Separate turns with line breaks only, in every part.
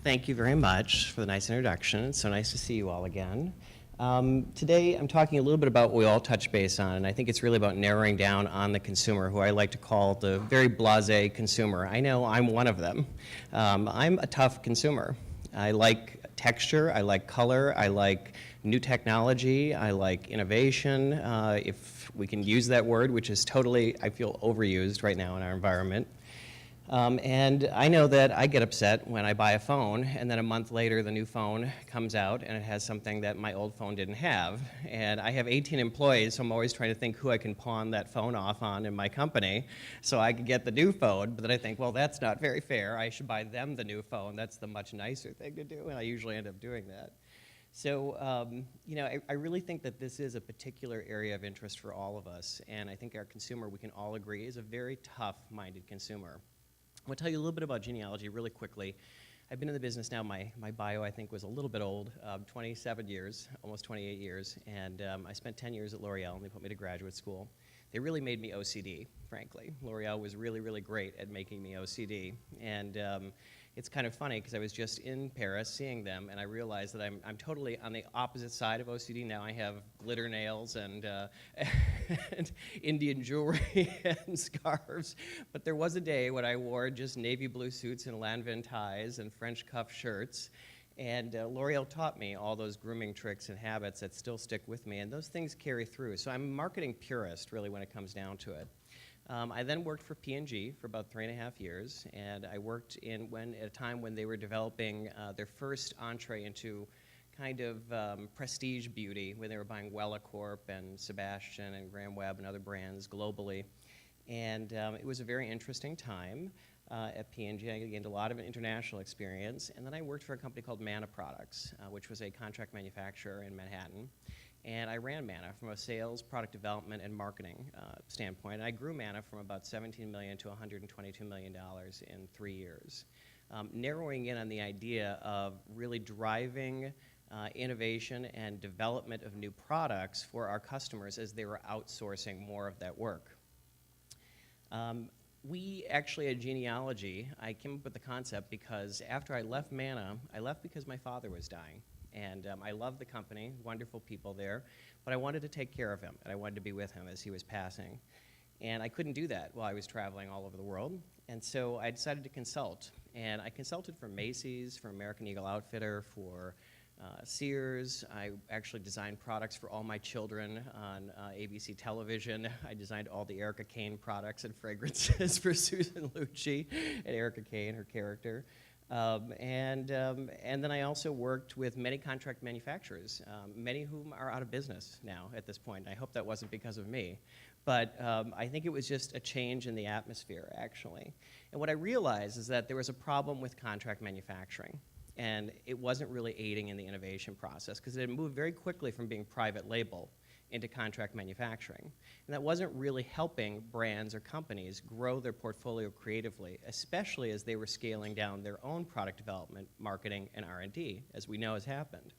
Thank you very much for the nice introduction. It's so nice to see you all again. Today I'm talking a little bit about what we all touch base on, and I think it's really about narrowing down on the consumer, who I like to call the very blasé consumer. I know I'm one of them. I'm a tough consumer. I like texture, I like color, I like new technology, I like innovation, if we can use that word, which is totally, I feel, overused right now in our environment. And I know that I get upset when I buy a phone, and then a month later the new phone comes out and it has something that my old phone didn't have. And I have 18 employees, so I'm always trying to think who I can pawn that phone off on in my company so I can get the new phone. But then I think, well, that's not very fair. I should buy them the new phone. That's the much nicer thing to do, and I usually end up doing that. So, you know, I really think that this is a particular area of interest for all of us, and I think our consumer, we can all agree, is a very tough-minded consumer. I'm going to tell you a little bit about Genealogy really quickly. I've been in the business now, my bio I think was a little bit old, 27 years, almost 28 years, and I spent 10 years at L'Oreal, and they put me to graduate school. They really made me OCD, frankly. L'Oreal was really, really great at making me OCD, and it's kind of funny because I was just in Paris seeing them, and I realized that I'm totally on the opposite side of OCD. Now I have glitter nails and, and Indian jewelry and scarves, but there was a day when I wore just navy blue suits and Lanvin ties and French cuff shirts, and L'Oreal taught me all those grooming tricks and habits that still stick with me, and those things carry through. So I'm a marketing purist, really, when it comes down to it. I then worked for P&G for about 3.5 years, and I worked at a time when they were developing their first entree into kind of prestige beauty, when they were buying Wellacorp and Sebastian and Graham Webb and other brands globally. And it was a very interesting time at P&G. I gained a lot of international experience, and then I worked for a company called Manna Products, which was a contract manufacturer in Manhattan. And I ran Manna from a sales, product development, and marketing standpoint. And I grew Manna from about $17 million to $122 million in 3 years, narrowing in on the idea of really driving innovation and development of new products for our customers as they were outsourcing more of that work. We actually, at Genealogy, I came up with the concept because after I left Manna, I left because my father was dying. And I loved the company, wonderful people there, but I wanted to take care of him, and I wanted to be with him as he was passing. And I couldn't do that while I was traveling all over the world, and so I decided to consult. And I consulted for Macy's, for American Eagle Outfitter, for Sears. I actually designed products for all my children on ABC television. I designed all the Erica Kane products and fragrances for Susan Lucci and Erica Kane, her character. And then I also worked with many contract manufacturers, many of whom are out of business now at this point. I hope that wasn't because of me. But I think it was just a change in the atmosphere, actually. And what I realized is that there was a problem with contract manufacturing. And it wasn't really aiding in the innovation process because it had moved very quickly from being private label into contract manufacturing. And that wasn't really helping brands or companies grow their portfolio creatively, especially as they were scaling down their own product development, marketing, and R&D, as we know has happened.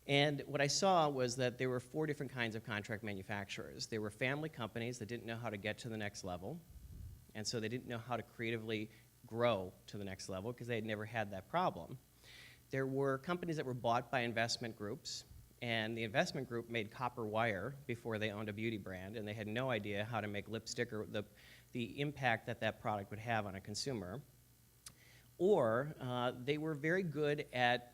And what I saw was that there were 4 different kinds of contract manufacturers. There were family companies that didn't know how to get to the next level, and so they didn't know how to creatively grow to the next level because they had never had that problem. There were companies that were bought by investment groups, and the investment group made copper wire before they owned a beauty brand, and they had no idea how to make lipstick or the impact that that product would have on a consumer. Or they were very good at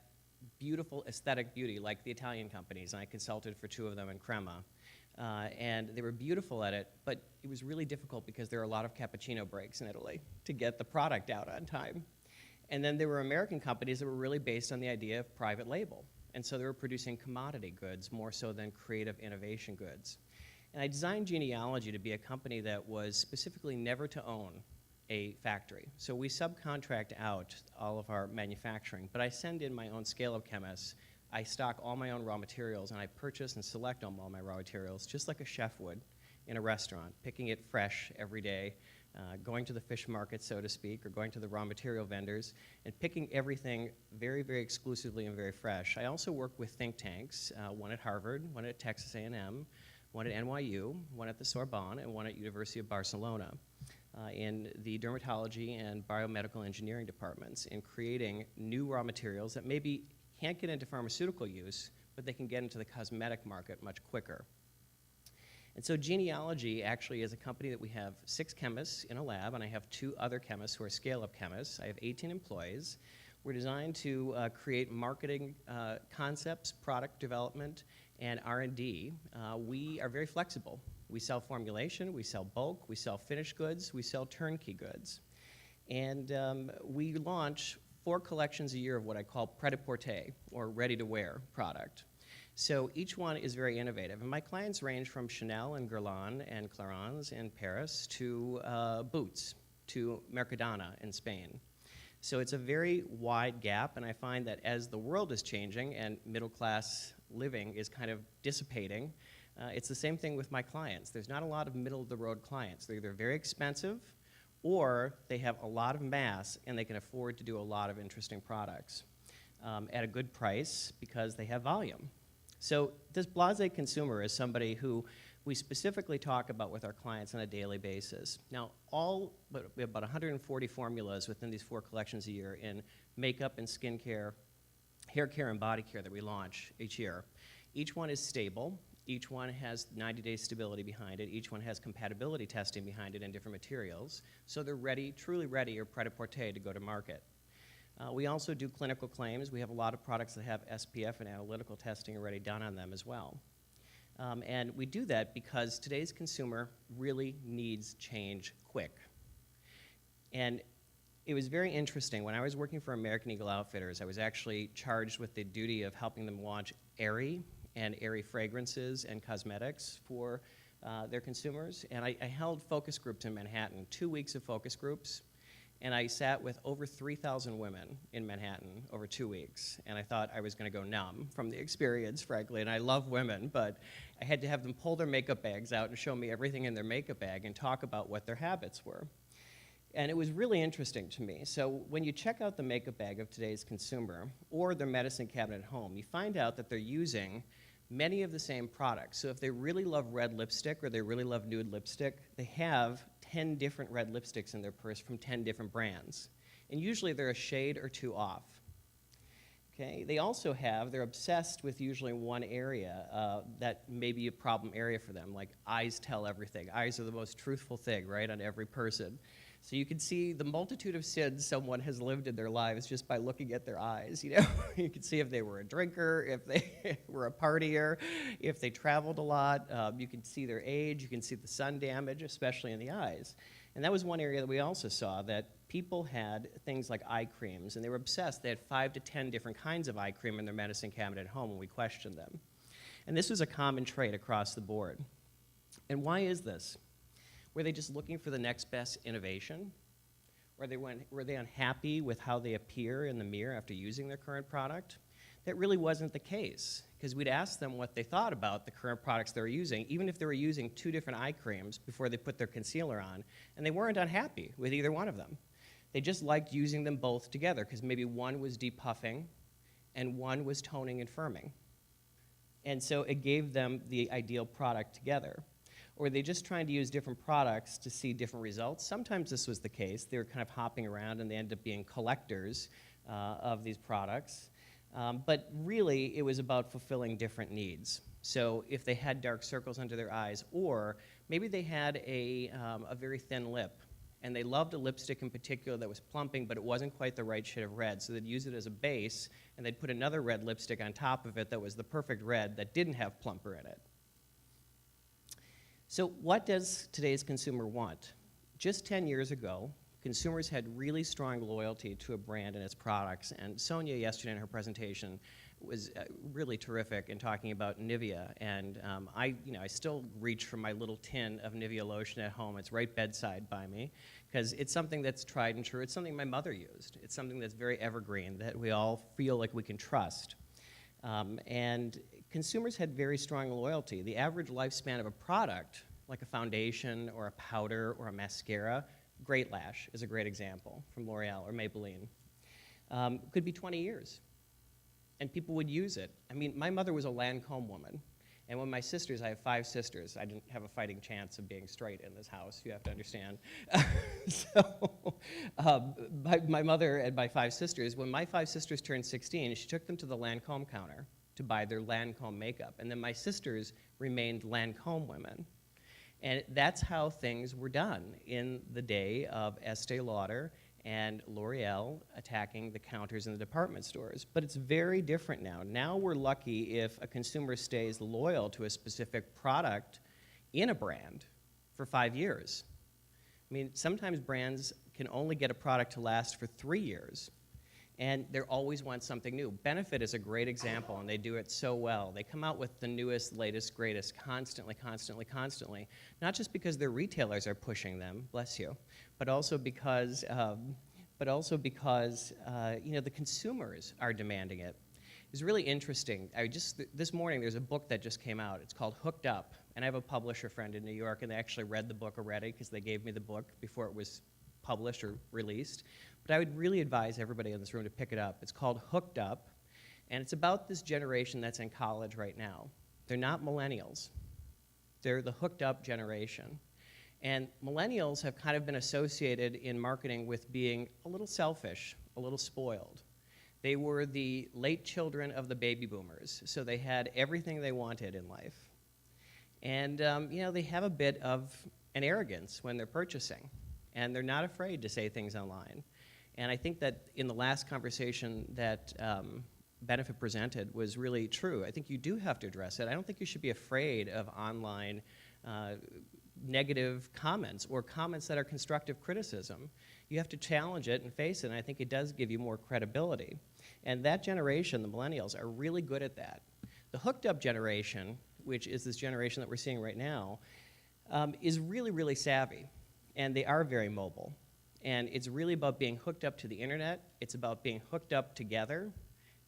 beautiful aesthetic beauty, like the Italian companies, and I consulted for 2 of them in Crema. And they were beautiful at it, but it was really difficult because there are a lot of cappuccino breaks in Italy to get the product out on time. And then there were American companies that were really based on the idea of private label. And so they were producing commodity goods more so than creative innovation goods. And I designed Genealogy to be a company that was specifically never to own a factory. So we subcontract out all of our manufacturing, but I send in my own scale-up chemists. I stock all my own raw materials, and I purchase and select all my raw materials, just like a chef would in a restaurant, picking it fresh every day, going to the fish market, so to speak, or going to the raw material vendors, and picking everything very, very exclusively and very fresh. I also work with think tanks, one at Harvard, one at Texas A&M, one at NYU, one at the Sorbonne, and one at University of Barcelona. in the dermatology and biomedical engineering departments in creating new raw materials that maybe can't get into pharmaceutical use, but they can get into the cosmetic market much quicker. And so Genealogy actually is a company that we have 6 chemists in a lab, and I have 2 other chemists who are scale-up chemists. I have 18 employees. We're designed to create marketing concepts, product development, and R&D. We are very flexible. We sell formulation, we sell bulk, we sell finished goods, we sell turnkey goods. And we launch 4 collections a year of what I call pret-a-porter, or ready-to-wear product. So each one is very innovative. And my clients range from Chanel and Guerlain and Clarins in Paris to Boots, to Mercadona in Spain. So it's a very wide gap, and I find that as the world is changing and middle-class living is kind of dissipating, it's the same thing with my clients. There's not a lot of middle-of-the-road clients. They're either very expensive or they have a lot of mass and they can afford to do a lot of interesting products at a good price because they have volume. So this BLASÉ consumer is somebody who we specifically talk about with our clients on a daily basis. Now, we have about 140 formulas within these 4 collections a year in makeup and skincare, hair care and body care that we launch each year. Each one is stable. Each one has 90-day stability behind it. Each one has compatibility testing behind it in different materials. So they're ready, truly ready, or pret-a-porter to go to market. We also do clinical claims. We have a lot of products that have SPF and analytical testing already done on them as well. And we do that because today's consumer really needs change quick. And it was very interesting. When I was working for American Eagle Outfitters, I was actually charged with the duty of helping them launch Airy and Airy fragrances and cosmetics for their consumers. And I held focus groups in Manhattan, 2 weeks of focus groups. And I sat with over 3,000 women in Manhattan over 2 weeks. And I thought I was going to go numb from the experience, frankly. And I love women, but I had to have them pull their makeup bags out and show me everything in their makeup bag and talk about what their habits were. And it was really interesting to me. So when you check out the makeup bag of today's consumer or their medicine cabinet at home, you find out that they're using many of the same products. So if they really love red lipstick or they really love nude lipstick, they have 10 different red lipsticks in their purse from 10 different brands. And usually they're a shade or 2 off. Okay? They're obsessed with usually one area that may be a problem area for them, like eyes tell everything. Eyes are the most truthful thing, right, on every person. So you can see the multitude of sins someone has lived in their lives just by looking at their eyes. You know, you can see if they were a drinker, if they were a partier, if they traveled a lot. You can see their age. You can see the sun damage, especially in the eyes. And that was one area that we also saw, that people had things like eye creams, and they were obsessed. They had 5 to 10 different kinds of eye cream in their medicine cabinet at home when we questioned them. And this was a common trait across the board. And why is this? Were they just looking for the next best innovation? Were they unhappy with how they appear in the mirror after using their current product? That really wasn't the case, because we'd ask them what they thought about the current products they were using, even if they were using 2 different eye creams before they put their concealer on, and they weren't unhappy with either one of them. They just liked using them both together, because maybe one was depuffing and one was toning and firming. And so it gave them the ideal product together. Or were they just trying to use different products to see different results? Sometimes this was the case. They were kind of hopping around and they ended up being collectors of these products. But really, it was about fulfilling different needs. So if they had dark circles under their eyes, or maybe they had a very thin lip, and they loved a lipstick in particular that was plumping, but it wasn't quite the right shade of red, so they'd use it as a base, and they'd put another red lipstick on top of it that was the perfect red that didn't have plumper in it. So what does today's consumer want? Just 10 years ago, consumers had really strong loyalty to a brand and its products, and Sonia yesterday in her presentation was really terrific in talking about Nivea, and I still reach for my little tin of Nivea lotion at home. It's right bedside by me, because it's something that's tried and true. It's something my mother used. It's something that's very evergreen, that we all feel like we can trust. And consumers had very strong loyalty. The average lifespan of a product, like a foundation or a powder or a mascara, Great Lash is a great example from L'Oreal or Maybelline, could be 20 years. And people would use it. I mean, my mother was a Lancome woman, And when my sisters, I have 5 sisters. I didn't have a fighting chance of being straight in this house, you have to understand. So my mother and my 5 sisters, when my 5 sisters turned 16, she took them to the Lancome counter to buy their Lancome makeup. And then my sisters remained Lancome women. And that's how things were done in the day of Estee Lauder and L'Oreal attacking the counters in the department stores. But it's very different now. Now we're lucky if a consumer stays loyal to a specific product in a brand for 5 years. I mean, sometimes brands can only get a product to last for 3 years, and they always want something new. Benefit is a great example, and they do it so well. They come out with the newest, latest, greatest constantly, constantly, constantly, not just because their retailers are pushing them, bless you, but also because you know, the consumers are demanding it. It's really interesting. This morning there's a book that just came out. It's called Hooked Up, and I have a publisher friend in New York, and they actually read the book already because they gave me the book before it was published or released. But I would really advise everybody in this room to pick it up. It's called Hooked Up, and it's about this generation that's in college right now. They're not millennials. They're the hooked up generation. And millennials have kind of been associated in marketing with being a little selfish, a little spoiled. They were the late children of the baby boomers, so they had everything they wanted in life. And you know, they have a bit of an arrogance when they're purchasing, and they're not afraid to say things online. And I think that in the last conversation that Benefit presented was really true. I think you do have to address it. I don't think you should be afraid of online negative comments or comments that are constructive criticism. You have to challenge it and face it, and I think it does give you more credibility. And that generation, the millennials, are really good at that. The hooked up generation, which is this generation that we're seeing right now, is really, really savvy, and they are very mobile. And it's really about being hooked up to the internet. It's about being hooked up together,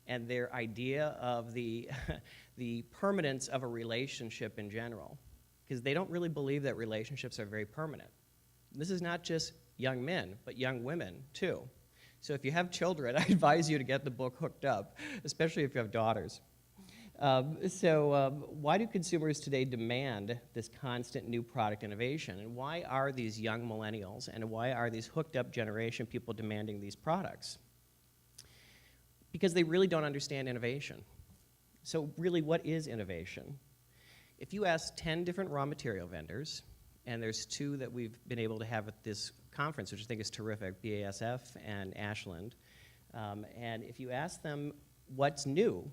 and their idea of the, the permanence of a relationship in general, because they don't really believe that relationships are very permanent. This is not just young men, but young women too. So if you have children, I advise you to get the book Hooked Up, especially if you have daughters. Why do consumers today demand this constant new product innovation? And why are these young millennials and why are these hooked up generation people demanding these products? Because they really don't understand innovation. So really, what is innovation? If you ask 10 different raw material vendors, and there's 2 that we've been able to have at this conference, which I think is terrific, BASF and Ashland, and if you ask them what's new,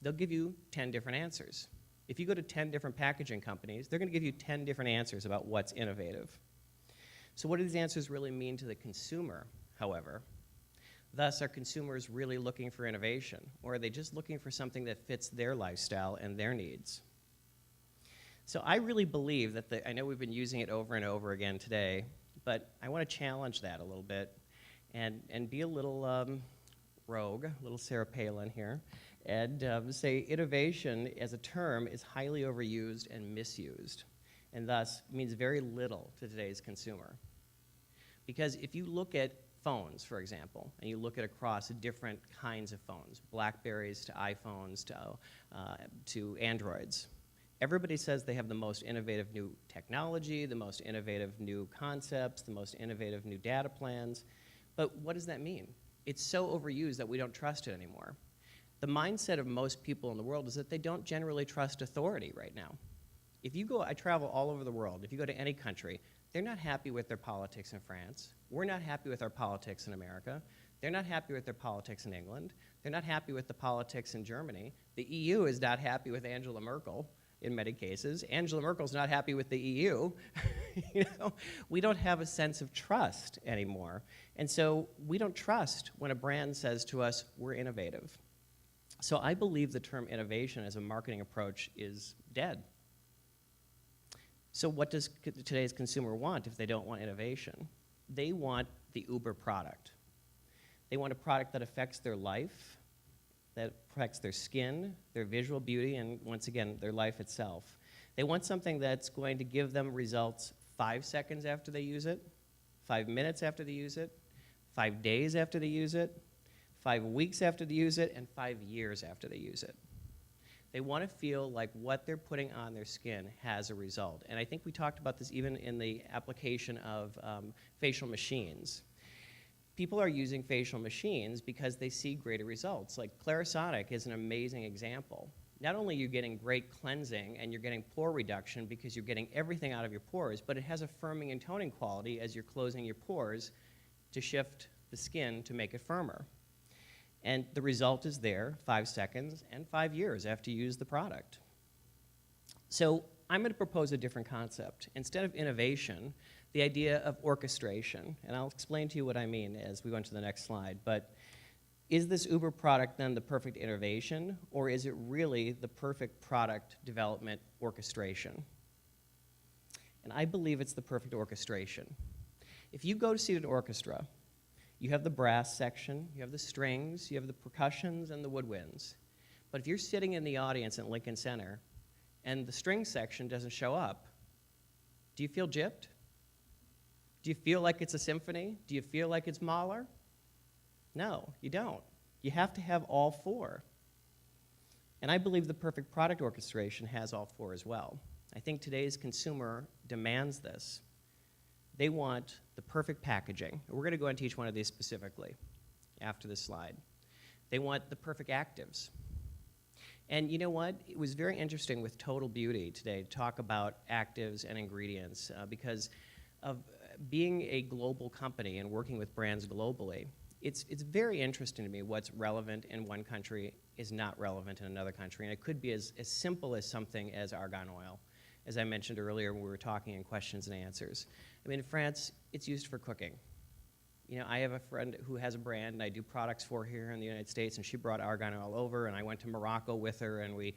they'll give you 10 different answers. If you go to 10 different packaging companies, they're going to give you 10 different answers about what's innovative. So what do these answers really mean to the consumer, however? Thus, are consumers really looking for innovation, or are they just looking for something that fits their lifestyle and their needs? So I really believe that I know we've been using it over and over again today, but I want to challenge that a little bit and be a little rogue, a little Sarah Palin here, and say innovation as a term is highly overused and misused, and thus means very little to today's consumer. Because if you look at phones, for example, and you look at across different kinds of phones, Blackberries to iPhones to Androids, everybody says they have the most innovative new technology, the most innovative new concepts, the most innovative new data plans, but what does that mean? It's so overused that we don't trust it anymore. The mindset of most people in the world is that they don't generally trust authority right now. If you go, I travel all over the world, if you go to any country, they're not happy with their politics in France. We're not happy with our politics in America. They're not happy with their politics in England. They're not happy with the politics in Germany. The EU is not happy with Angela Merkel in many cases. Angela Merkel's not happy with the EU. You know, we don't have a sense of trust anymore. And so we don't trust when a brand says to us, we're innovative. So I believe the term innovation as a marketing approach is dead. So what does today's consumer want if they don't want innovation? They want the Uber product. They want a product that affects their life, that affects their skin, their visual beauty, and once again, their life itself. They want something that's going to give them results 5 seconds after they use it, 5 minutes after they use it, 5 days after they use it, 5 weeks after they use it, and 5 years after they use it. They want to feel like what they're putting on their skin has a result. And I think we talked about this even in the application of facial machines. People are using facial machines because they see greater results. Like Krawchyk is an amazing example. Not only are you getting great cleansing and you're getting pore reduction because you're getting everything out of your pores, but it has a firming and toning quality as you're closing your pores to shift the skin to make it firmer. And the result is there 5 seconds and 5 years after you use the product. So I'm going to propose a different concept. Instead of innovation, the idea of orchestration. And I'll explain to you what I mean as we go into the next slide. But is this Uber product then the perfect innovation, or is it really the perfect product development orchestration? And I believe it's the perfect orchestration. If you go to see an orchestra, you have the brass section, you have the strings, you have the percussions, and the woodwinds. But if you're sitting in the audience at Lincoln Center and the string section doesn't show up, do you feel gypped? Do you feel like it's a symphony? Do you feel like it's Mahler? No, you don't. You have to have all four. And I believe the perfect product orchestration has all four as well. I think today's consumer demands this. They want the perfect packaging. We're going to go into each one of these specifically after this slide. They want the perfect actives. And you know what? It was very interesting with Total Beauty today to talk about actives and ingredients because of being a global company and working with brands globally. It's very interesting to me what's relevant in one country is not relevant in another country. And it could be as simple as something as argan oil, as I mentioned earlier when we were talking in questions and answers. I mean, in France, it's used for cooking. You know, I have a friend who has a brand, and I do products for here in the United States, and she brought argan oil over, and I went to Morocco with her, and we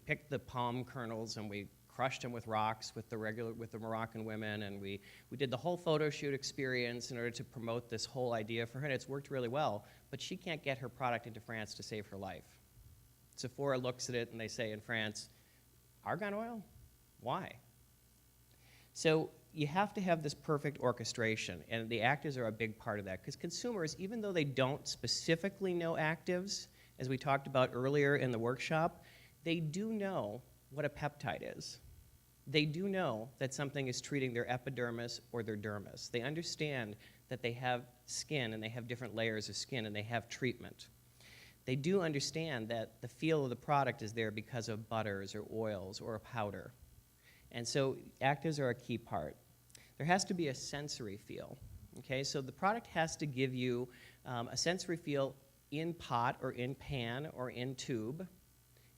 picked the palm kernels, and we crushed them with rocks with the Moroccan women, and we did the whole photo shoot experience in order to promote this whole idea for her, and it's worked really well, but she can't get her product into France to save her life. Sephora looks at it, and they say in France, argan oil? Why? So you have to have this perfect orchestration, and the actives are a big part of that, because consumers, even though they don't specifically know actives, as we talked about earlier in the workshop, they do know what a peptide is. They do know that something is treating their epidermis or their dermis. They understand that they have skin, and they have different layers of skin, and they have treatment. They do understand that the feel of the product is there because of butters or oils or a powder. And so actives are a key part. There has to be a sensory feel, okay? So the product has to give you a sensory feel in pot or in pan or in tube,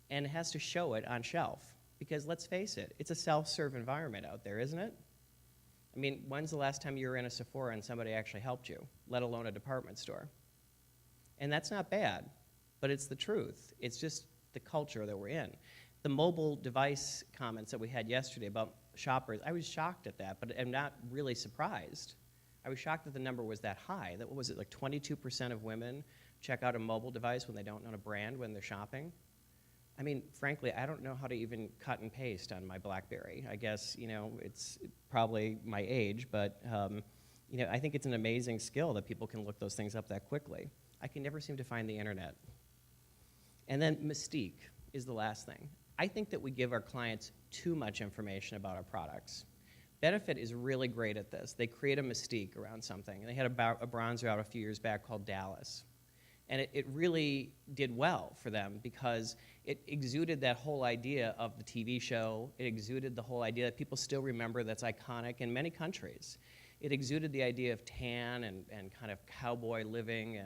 and it has to show it on shelf. Because let's face it, it's a self-serve environment out there, isn't it? I mean, when's the last time you were in a Sephora and somebody actually helped you, let alone a department store? And that's not bad, but it's the truth. It's just the culture that we're in. The mobile device comments that we had yesterday about shoppers, I was shocked at that, but I'm not really surprised. I was shocked that the number was that high. That, what was it, like 22% of women check out a mobile device when they don't know a brand when they're shopping? I mean, frankly, I don't know how to even cut and paste on my BlackBerry. I guess, you know, it's probably my age, but, you know, I think it's an amazing skill that people can look those things up that quickly. I can never seem to find the internet. And then mystique is the last thing. I think that we give our clients too much information about our products. Benefit is really great at this. They create a mystique around something. They had a bronzer out a few years back called Dallas. And it really did well for them because it exuded that whole idea of the TV show. It exuded the whole idea that people still remember that's iconic in many countries. It exuded the idea of tan and kind of cowboy living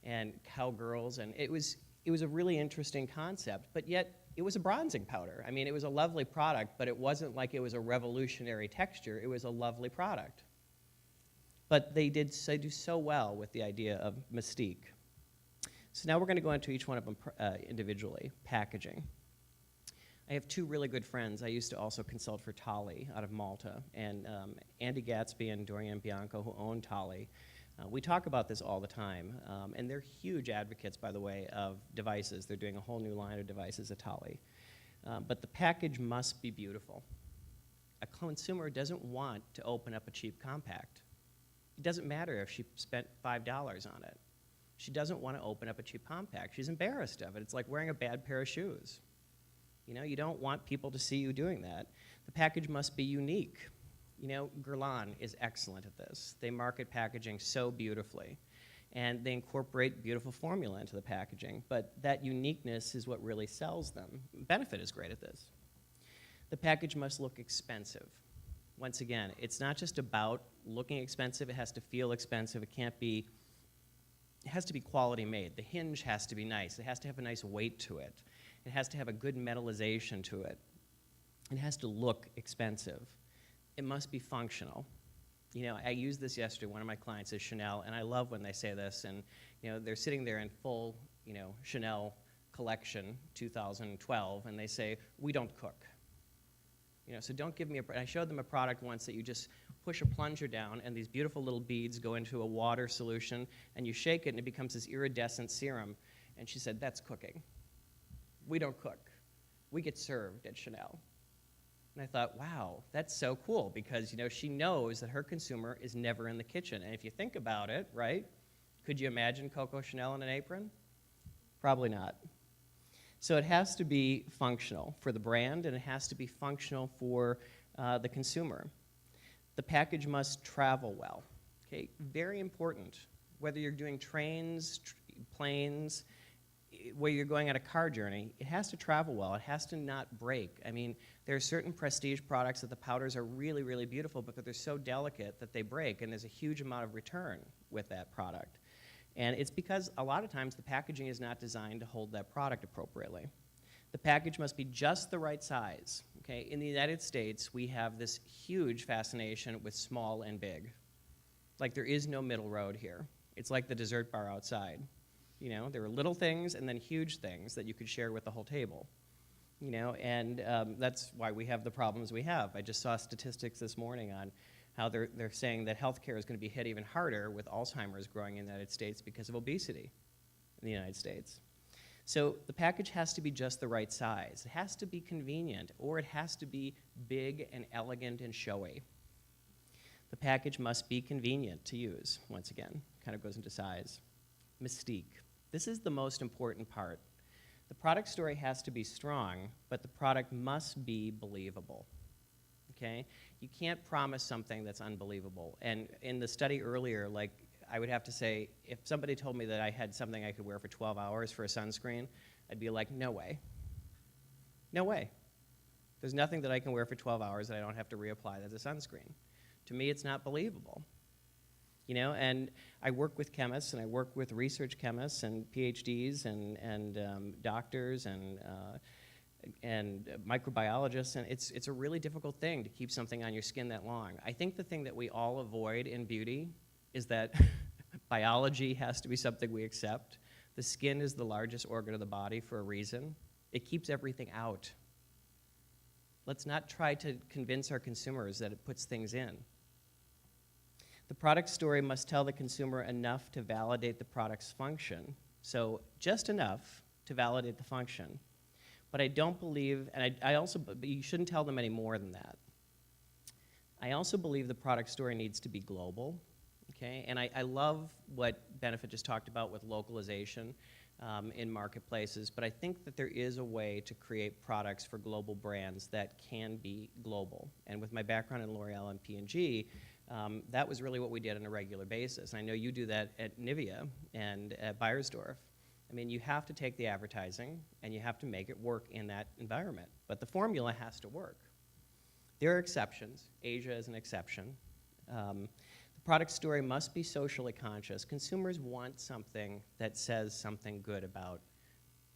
and cowgirls. And it was a really interesting concept, but yet it was a bronzing powder. I mean, it was a lovely product, but it wasn't like it was a revolutionary texture. It was a lovely product. But they do so well with the idea of mystique. So now we're going to go into each one of them individually. Packaging. I have two really good friends. I used to also consult for Tolly out of Malta, and Andy Gatsby and Dorian Bianco, who own Tolly. We talk about this all the time, and they're huge advocates, by the way, of devices. They're doing a whole new line of devices at Tolly. But the package must be beautiful. A consumer doesn't want to open up a cheap compact. It doesn't matter if she spent $5 on it. She doesn't want to open up a cheap compact. She's embarrassed of it. It's like wearing a bad pair of shoes. You know, you don't want people to see you doing that. The package must be unique. You know, Guerlain is excellent at this. They market packaging so beautifully, and they incorporate beautiful formula into the packaging, but that uniqueness is what really sells them. Benefit is great at this. The package must look expensive. Once again, it's not just about looking expensive, it has to feel expensive. It has to be quality made. The hinge has to be nice. It has to have a nice weight to it. It has to have a good metallization to it. It has to look expensive. It must be functional. You know, I used this yesterday. One of my clients is Chanel, and I love when they say this. And, you know, they're sitting there in full, you know, Chanel collection, 2012, and they say, we don't cook. You know, so don't give me I showed them a product once that you just push a plunger down, and these beautiful little beads go into a water solution, and you shake it, and it becomes this iridescent serum. And she said, that's cooking. We don't cook. We get served at Chanel. And I thought, wow, that's so cool, because, you know, she knows that her consumer is never in the kitchen. And if you think about it, right, could you imagine Coco Chanel in an apron? Probably not. So it has to be functional for the brand, and it has to be functional for the consumer. The package must travel well. Okay, very important. Whether you're doing trains, planes, where you're going on a car journey, it has to travel well. It has to not break. I mean, there are certain prestige products that the powders are really, really beautiful, but they're so delicate that they break, and there's a huge amount of return with that product. And it's because a lot of times the packaging is not designed to hold that product appropriately. The package must be just the right size. Okay? In the United States, we have this huge fascination with small and big. Like, there is no middle road here. It's like the dessert bar outside. You know, there are little things and then huge things that you could share with the whole table. You know, and that's why we have the problems we have. I just saw statistics this morning on how they're saying that healthcare is going to be hit even harder with Alzheimer's growing in the United States because of obesity in the United States. So the package has to be just the right size. It has to be convenient, or it has to be big and elegant and showy. The package must be convenient to use, once again. Kind of goes into size. Mystique. This is the most important part. The product story has to be strong, but the product must be believable. Okay? You can't promise something that's unbelievable. And in the study earlier, like, I would have to say, if somebody told me that I had something I could wear for 12 hours for a sunscreen, I'd be like, no way. No way. There's nothing that I can wear for 12 hours that I don't have to reapply as a sunscreen. To me, it's not believable. You know, and I work with chemists, and I work with research chemists and PhDs and doctors and microbiologists, and it's a really difficult thing to keep something on your skin that long. I think the thing that we all avoid in beauty is that biology has to be something we accept. The skin is the largest organ of the body for a reason. It keeps everything out. Let's not try to convince our consumers that it puts things in. The product story must tell the consumer enough to validate the product's function. So just enough to validate the function. But I don't believe, and but you shouldn't tell them any more than that. I also believe the product story needs to be global. Okay? And I love what Benefit just talked about with localization in marketplaces, but I think that there is a way to create products for global brands that can be global. And with my background in L'Oreal and P&G, that was really what we did on a regular basis. And I know you do that at Nivea and at Beiersdorf. I mean, you have to take the advertising and you have to make it work in that environment. But the formula has to work. There are exceptions. Asia is an exception. The product story must be socially conscious. Consumers want something that says something good about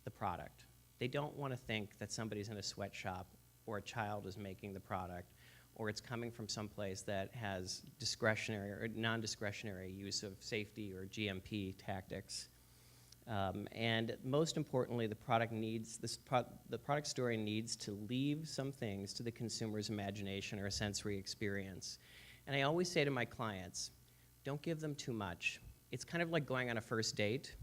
the product. They don't want to think that somebody's in a sweatshop or a child is making the product, or it's coming from someplace that has discretionary or non-discretionary use of safety or GMP tactics. And most importantly, the product story needs to leave some things to the consumer's imagination or a sensory experience. And I always say to my clients, don't give them too much. It's kind of like going on a first date,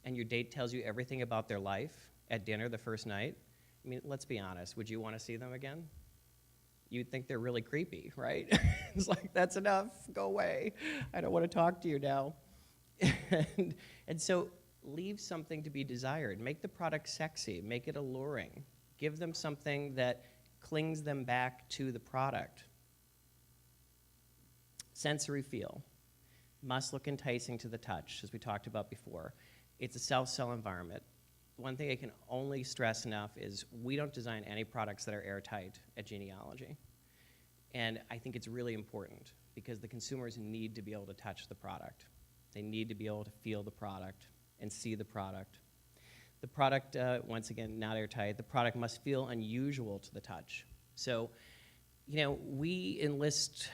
and your date tells you everything about their life at dinner the first night. I mean, let's be honest. Would you want to see them again? You'd think they're really creepy, right? It's like, that's enough. Go away. I don't want to talk to you now. and so leave something to be desired. Make the product sexy. Make it alluring. Give them something that clings them back to the product. Sensory feel. Must look enticing to the touch, as we talked about before. It's a self-sell environment. One thing I can only stress enough is we don't design any products that are airtight at Genealogy. And I think it's really important because the consumers need to be able to touch the product. They need to be able to feel the product and see the product. The product, once again, not airtight. The product must feel unusual to the touch. So, we enlist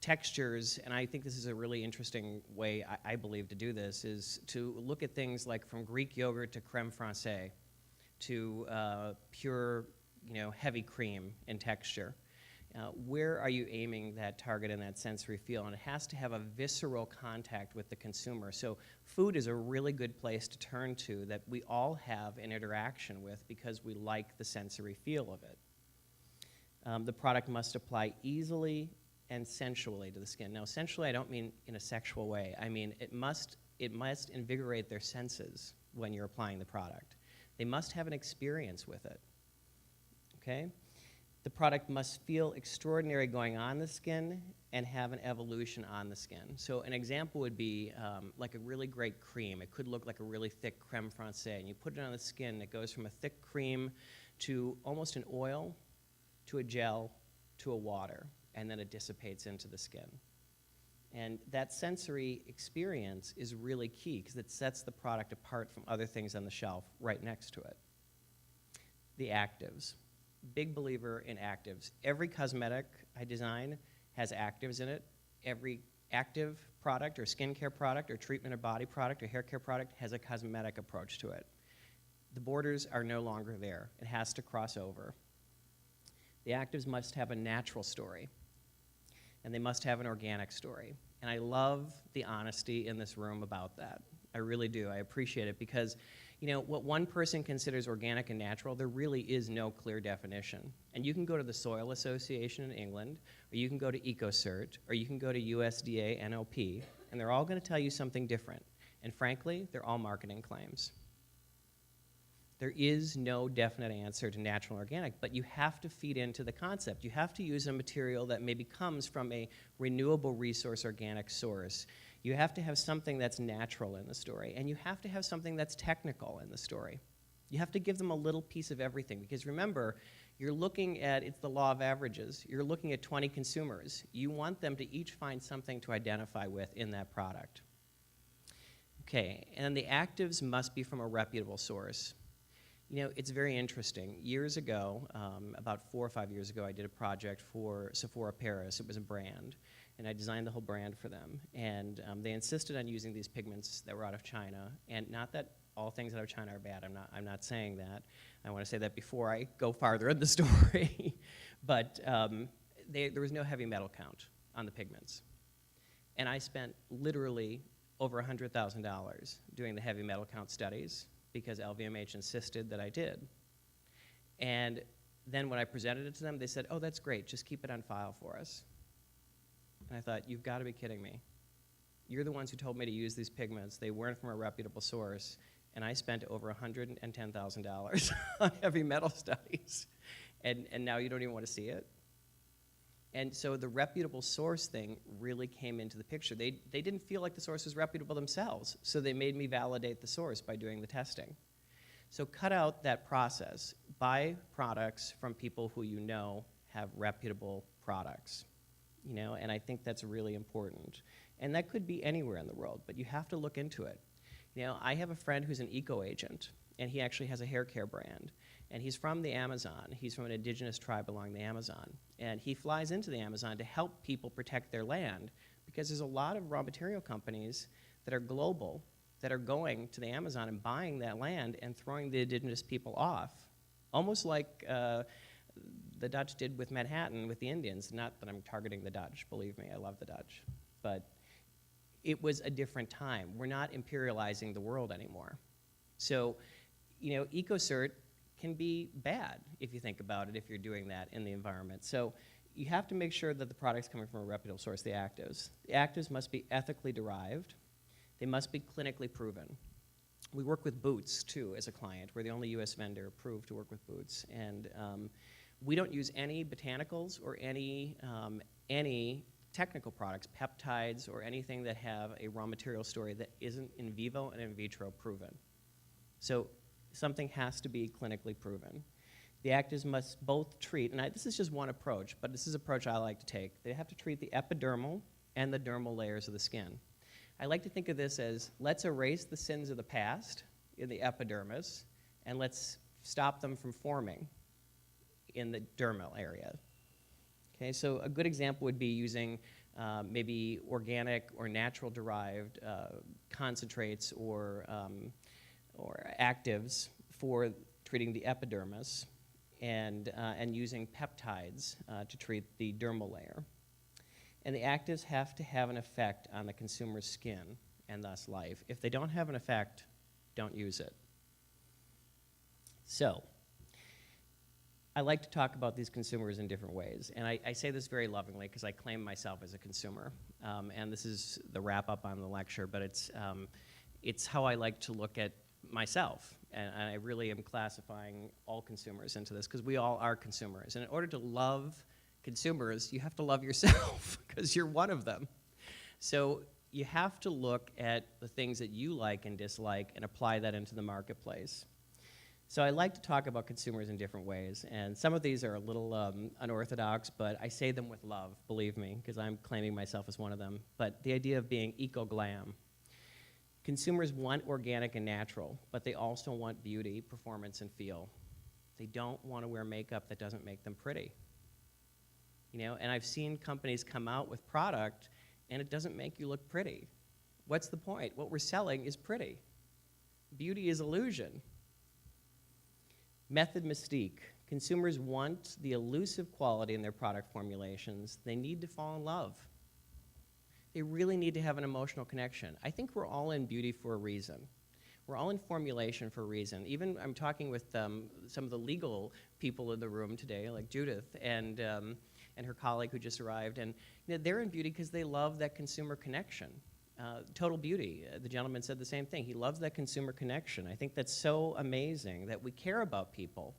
textures, and I think this is a really interesting way, I believe, to do this, is to look at things like from Greek yogurt to creme francais to pure, heavy cream in texture. Where are you aiming that target and that sensory feel? And it has to have a visceral contact with the consumer. So food is a really good place to turn to that we all have an interaction with because we like the sensory feel of it. The product must apply easily and sensually to the skin. Now, sensually, I don't mean in a sexual way. I mean, it must invigorate their senses when you're applying the product. They must have an experience with it, okay? The product must feel extraordinary going on the skin and have an evolution on the skin. So an example would be like a really great cream. It could look like a really thick creme francais, and you put it on the skin, and it goes from a thick cream to almost an oil, to a gel, to a water, and then it dissipates into the skin. And that sensory experience is really key because it sets the product apart from other things on the shelf right next to it. The actives. Big believer in actives. Every cosmetic I design has actives in it. Every active product or skincare product or treatment or body product or hair care product has a cosmetic approach to it. The borders are no longer there. It has to cross over. The actives must have a natural story, and they must have an organic story. And I love the honesty in this room about that. I really do. I appreciate it because what one person considers organic and natural, there really is no clear definition. And you can go to the Soil Association in England, or you can go to EcoCert, or you can go to USDA NOP, and they're all going to tell you something different. And frankly, they're all marketing claims. There is no definite answer to natural and organic, but you have to feed into the concept. You have to use a material that maybe comes from a renewable resource organic source. You have to have something that's natural in the story, and you have to have something that's technical in the story. You have to give them a little piece of everything, because remember, you're looking at, it's the law of averages. You're looking at 20 consumers. You want them to each find something to identify with in that product. Okay, and the actives must be from a reputable source. It's very interesting. Years ago, about 4 or 5 years ago, I did a project for Sephora Paris. It was a brand, and I designed the whole brand for them. And they insisted on using these pigments that were out of China. And not that all things out of China are bad. I'm not saying that. I want to say that before I go farther in the story. But there was no heavy metal count on the pigments. And I spent literally over $100,000 doing the heavy metal count studies, because LVMH insisted that I did. And then when I presented it to them, they said, oh, that's great, just keep it on file for us. And I thought, you've got to be kidding me. You're the ones who told me to use these pigments. They weren't from a reputable source, and I spent over $110,000 on heavy metal studies. And now you don't even want to see it? And so the reputable source thing really came into the picture. They didn't feel like the source was reputable themselves, so they made me validate the source by doing the testing. So cut out that process. Buy products from people who you know have reputable products, and I think that's really important. And that could be anywhere in the world, but you have to look into it. I have a friend who's an eco-agent, and he actually has a hair care brand. And he's from the Amazon. He's from an indigenous tribe along the Amazon. And he flies into the Amazon to help people protect their land, because there's a lot of raw material companies that are global that are going to the Amazon and buying that land and throwing the indigenous people off, almost like the Dutch did with Manhattan with the Indians. Not that I'm targeting the Dutch, believe me, I love the Dutch. But it was a different time. We're not imperializing the world anymore. So, EcoCert can be bad if you think about it, if you're doing that in the environment. So you have to make sure that the product's coming from a reputable source, the actives. The actives must be ethically derived. They must be clinically proven. We work with Boots, too, as a client. We're the only U.S. vendor approved to work with Boots. And we don't use any botanicals or any technical products, peptides, or anything that have a raw material story that isn't in vivo and in vitro proven. So something has to be clinically proven. The actives must both treat, and this is just one approach, but this is an approach I like to take. They have to treat the epidermal and the dermal layers of the skin. I like to think of this as, let's erase the sins of the past in the epidermis, and let's stop them from forming in the dermal area. Okay, so a good example would be using maybe organic or natural derived concentrates or actives for treating the epidermis, and using peptides to treat the dermal layer. And the actives have to have an effect on the consumer's skin and thus life. If they don't have an effect, don't use it. So, I like to talk about these consumers in different ways. And I say this very lovingly because I claim myself as a consumer. And this is the wrap up on the lecture, but it's how I like to look at myself. And I really am classifying all consumers into this because we all are consumers. And in order to love consumers, you have to love yourself because you're one of them. So you have to look at the things that you like and dislike and apply that into the marketplace. So I like to talk about consumers in different ways, and some of these are a little unorthodox, but I say them with love, believe me, because I'm claiming myself as one of them. But the idea of being eco-glam. Consumers want organic and natural, but they also want beauty, performance, and feel. They don't want to wear makeup that doesn't make them pretty. You know, and I've seen companies come out with product and it doesn't make you look pretty. What's the point? What we're selling is pretty. Beauty is illusion. Method mystique. Consumers want the elusive quality in their product formulations. They need to fall in love. They really need to have an emotional connection. I think we're all in beauty for a reason. We're all in formulation for a reason. Even I'm talking with some of the legal people in the room today, like Judith and her colleague who just arrived, and you know, they're in beauty because they love that consumer connection. Total Beauty, the gentleman said the same thing. He loves that consumer connection. I think that's so amazing that we care about people,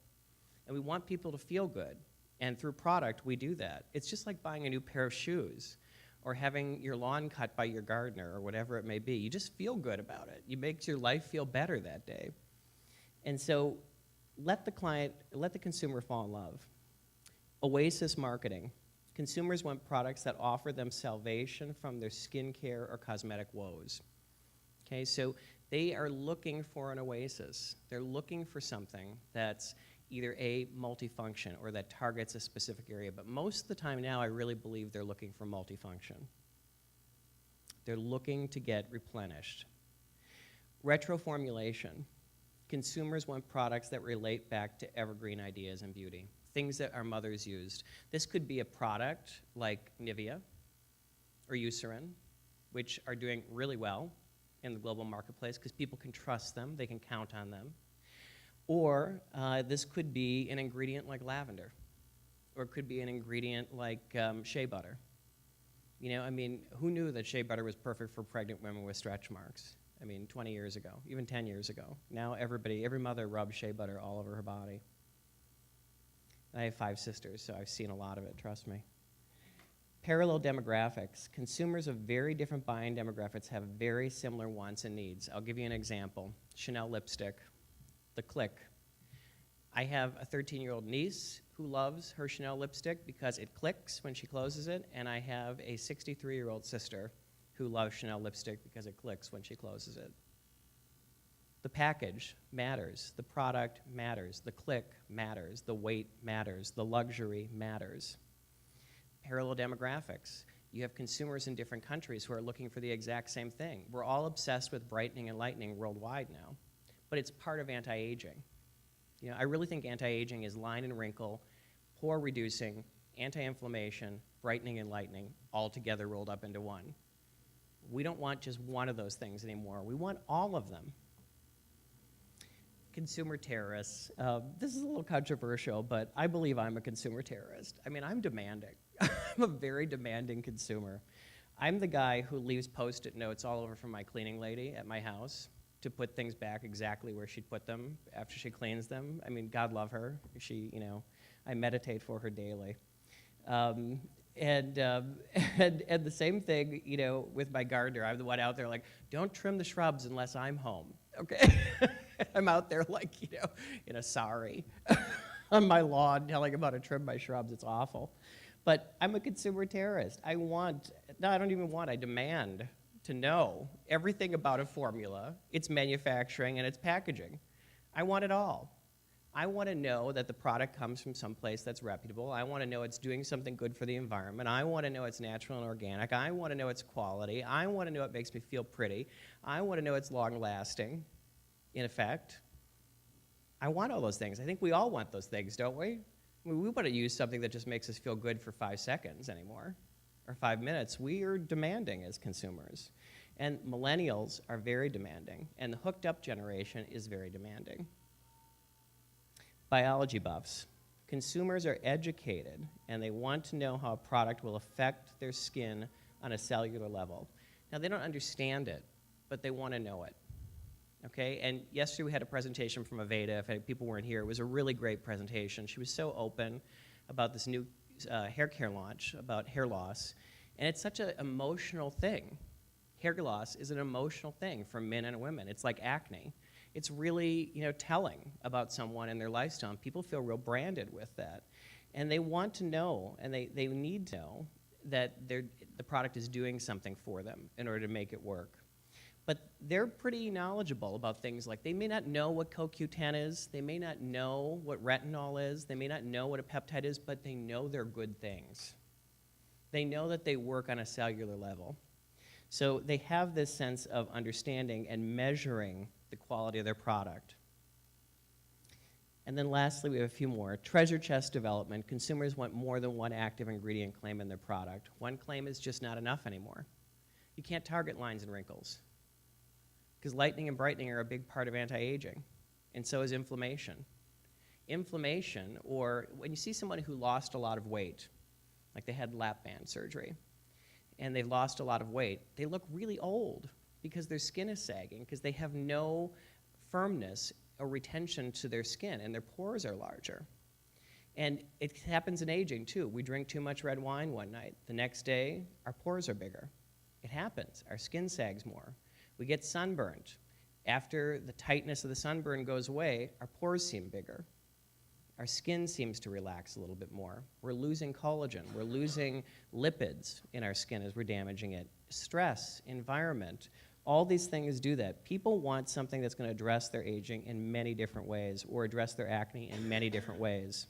and we want people to feel good. And through product, we do that. It's just like buying a new pair of shoes or having your lawn cut by your gardener or whatever it may be. You just feel good about it. It makes your life feel better that day. And so let the consumer fall in love. Oasis marketing. Consumers want products that offer them salvation from their skincare or cosmetic woes. Okay, so they are looking for an oasis. They're looking for something that's either a multifunction or that targets a specific area. But most of the time now, I really believe they're looking for multifunction. They're looking to get replenished. Retro formulation. Consumers want products that relate back to evergreen ideas in beauty, things that our mothers used. This could be a product like Nivea or Eucerin, which are doing really well in the global marketplace because people can trust them, they can count on them. Or this could be an ingredient like lavender, or it could be an ingredient like shea butter. You know, I mean, who knew that shea butter was perfect for pregnant women with stretch marks? I mean, 20 years ago, even 10 years ago. Now every mother rubs shea butter all over her body. I have 5 sisters, so I've seen a lot of it, trust me. Parallel demographics. Consumers of very different buying demographics have very similar wants and needs. I'll give you an example. Chanel lipstick, the Click. I have a 13-year-old niece who loves her Chanel lipstick because it clicks when she closes it, and I have a 63-year-old sister who loves Chanel lipstick because it clicks when she closes it. The package matters, the product matters, the click matters, the weight matters, the luxury matters. Parallel demographics. You have consumers in different countries who are looking for the exact same thing. We're all obsessed with brightening and lightening worldwide now, but it's part of anti-aging. You know, I really think anti-aging is line and wrinkle, pore reducing, anti-inflammation, brightening and lightening, all together rolled up into one. We don't want just one of those things anymore. We want all of them. Consumer terrorists. This is a little controversial, but I believe I'm a consumer terrorist. I mean, I'm demanding. I'm a very demanding consumer. I'm the guy who leaves Post-it notes all over from my cleaning lady at my house to put things back exactly where she'd put them after she cleans them. I mean, God love her. She, I meditate for her daily. And the same thing, with my gardener. I'm the one out there like, don't trim the shrubs unless I'm home, okay? I'm out there like, sorry, on my lawn telling him how to trim my shrubs. It's awful. But I'm a consumer terrorist. I demand to know everything about a formula, its manufacturing, and its packaging. I want it all. I want to know that the product comes from someplace that's reputable. I want to know it's doing something good for the environment. I want to know it's natural and organic. I want to know its quality. I want to know it makes me feel pretty. I want to know it's long-lasting, in effect. I want all those things. I think we all want those things, don't we? I mean, we want to use something that just makes us feel good for 5 seconds anymore, or 5 minutes. We are demanding as consumers. And millennials are very demanding, and the hooked-up generation is very demanding. Biology buffs. Consumers are educated, and they want to know how a product will affect their skin on a cellular level. Now, they don't understand it, but they want to know it. Okay, and yesterday we had a presentation from Aveda. If people weren't here, it was a really great presentation. She was so open about this new hair care launch, about hair loss, and it's such an emotional thing. Hair loss is an emotional thing for men and women. It's like acne. It's really, telling about someone and their lifestyle. People feel real branded with that. And they want to know, and they need to know, that the product is doing something for them in order to make it work. But they're pretty knowledgeable about things like they may not know what CoQ10 is, they may not know what retinol is, they may not know what a peptide is, but they know they're good things. They know that they work on a cellular level. So they have this sense of understanding and measuring the quality of their product. And then lastly, we have a few more. Treasure chest development. Consumers want more than one active ingredient claim in their product. One claim is just not enough anymore. You can't target lines and wrinkles, because lightening and brightening are a big part of anti-aging, and so is inflammation. Inflammation, or when you see someone who lost a lot of weight, like they had lap band surgery, and they've lost a lot of weight, they look really old because their skin is sagging, because they have no firmness or retention to their skin, and their pores are larger. And it happens in aging, too. We drink too much red wine one night. The next day, our pores are bigger. It happens. Our skin sags more. We get sunburned. After the tightness of the sunburn goes away, our pores seem bigger. Our skin seems to relax a little bit more. We're losing collagen. We're losing lipids in our skin as we're damaging it. Stress, environment, all these things do that. People want something that's going to address their aging in many different ways, or address their acne in many different ways.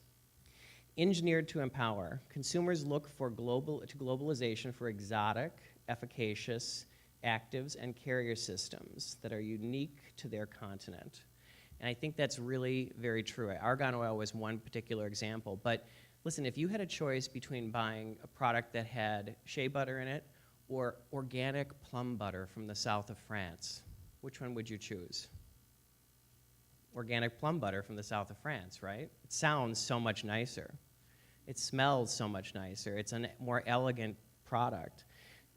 Engineered to empower. Consumers look for globalization for exotic, efficacious actives and carrier systems that are unique to their continent. And I think that's really very true. Argan oil was one particular example. But listen, if you had a choice between buying a product that had shea butter in it or organic plum butter from the south of France, which one would you choose? Organic plum butter from the south of France, right? It sounds so much nicer. It smells so much nicer. It's a more elegant product.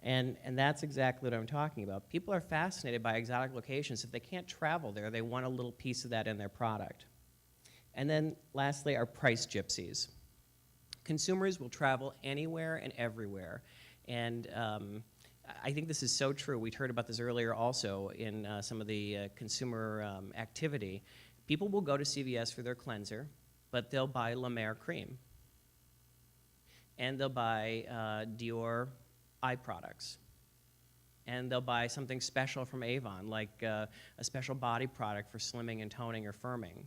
And that's exactly what I'm talking about. People are fascinated by exotic locations. If they can't travel there, they want a little piece of that in their product. And then lastly, our price gypsies. Consumers will travel anywhere and everywhere. And I think this is so true. We heard about this earlier also in some of the consumer activity. People will go to CVS for their cleanser, but they'll buy La Mer cream. And they'll buy Dior eye products. And they'll buy something special from Avon, like a special body product for slimming and toning or firming,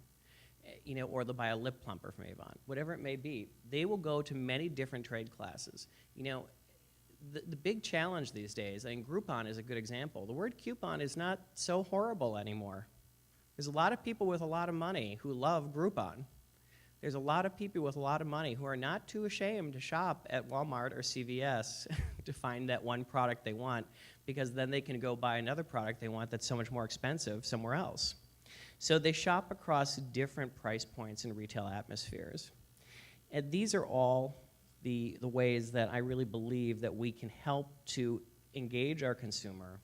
or they'll buy a lip plumper from Avon. Whatever it may be, they will go to many different trade classes. The big challenge these days, and Groupon is a good example, the word coupon is not so horrible anymore. There's a lot of people with a lot of money who love Groupon. There's a lot of people with a lot of money who are not too ashamed to shop at Walmart or CVS to find that one product they want, because then they can go buy another product they want that's so much more expensive somewhere else. So they shop across different price points and retail atmospheres. And these are all the ways that I really believe that we can help to engage our consumer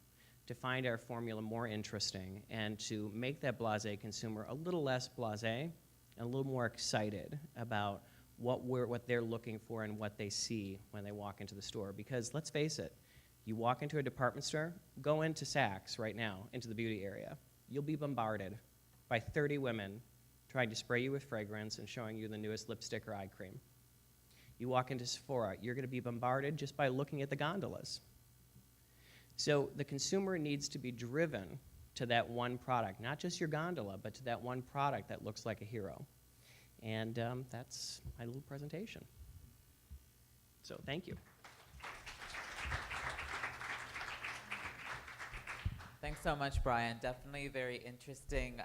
to find our formula more interesting and to make that blasé consumer a little less blasé and a little more excited about what they're looking for and what they see when they walk into the store. Because let's face it, you walk into a department store, go into Saks right now, into the beauty area. You'll be bombarded by 30 women trying to spray you with fragrance and showing you the newest lipstick or eye cream. You walk into Sephora, you're going to be bombarded just by looking at the gondolas. So the consumer needs to be driven to that one product, not just your gondola, but to that one product that looks like a hero. And that's my little presentation. So thank you.
Thanks so much, Brian. Definitely very interesting,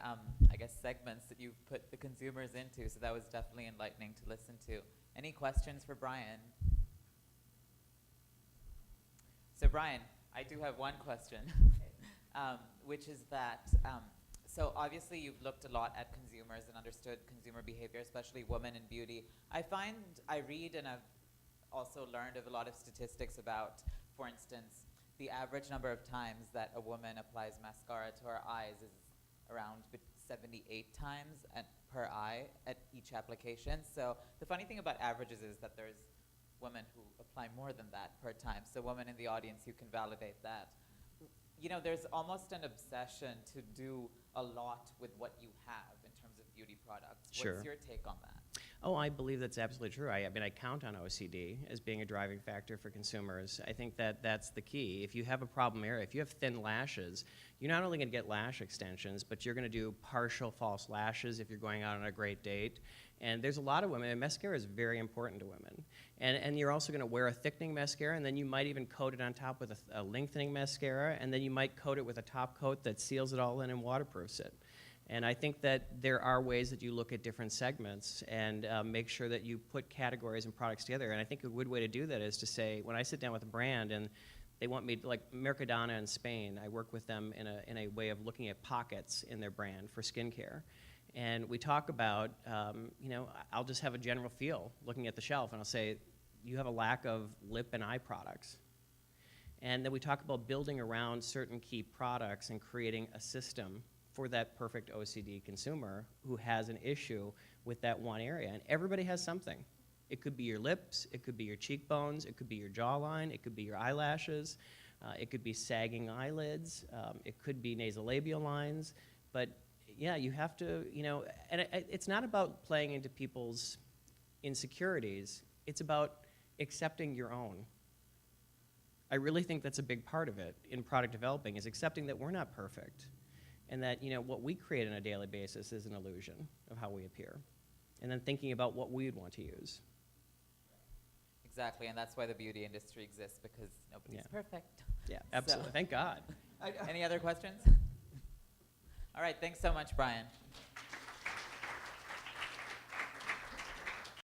I guess, segments that you've put the consumers into. So that was definitely enlightening to listen to. Any questions for Brian? So Brian, I do have one question, which is that, so obviously you've looked a lot at consumers and understood consumer behavior, especially women in beauty. I read and I've also learned of a lot of statistics about, for instance, the average number of times that a woman applies mascara to her eyes is around 78 times per eye at each application. So the funny thing about averages is that there's women who apply more than that per time. So women in the audience, you can validate that. You know, there's almost an obsession to do a lot with what you have in terms of beauty products.
Sure.
What's your take on that?
Oh, I believe that's absolutely true. I mean, I count on OCD as being a driving factor for consumers. I think that that's the key. If you have a problem area, if you have thin lashes, you're not only going to get lash extensions, but you're going to do partial false lashes if you're going out on a great date. And there's a lot of women, and mascara is very important to women. And you're also going to wear a thickening mascara, and then you might even coat it on top with a lengthening mascara, and then you might coat it with a top coat that seals it all in and waterproofs it. And I think that there are ways that you look at different segments and make sure that you put categories and products together. And I think a good way to do that is to say, when I sit down with a brand and they want me, like Mercadona in Spain, I work with them in a way of looking at pockets in their brand for skincare. And we talk about, I'll just have a general feel looking at the shelf, and I'll say, you have a lack of lip and eye products. And then we talk about building around certain key products and creating a system for that perfect OCD consumer who has an issue with that one area. And everybody has something. It could be your lips, it could be your cheekbones, it could be your jawline, it could be your eyelashes, it could be sagging eyelids, it could be nasolabial lines. But yeah, you have to, and it's not about playing into people's insecurities. It's about accepting your own. I really think that's a big part of it in product developing, is accepting that we're not perfect. And that, what we create on a daily basis is an illusion of how we appear. And then thinking about what we would want to use.
Exactly, and that's why the beauty industry exists, because nobody's perfect.
Yeah, absolutely.
So.
Thank God.
Any other questions? All right, thanks so much, Brian.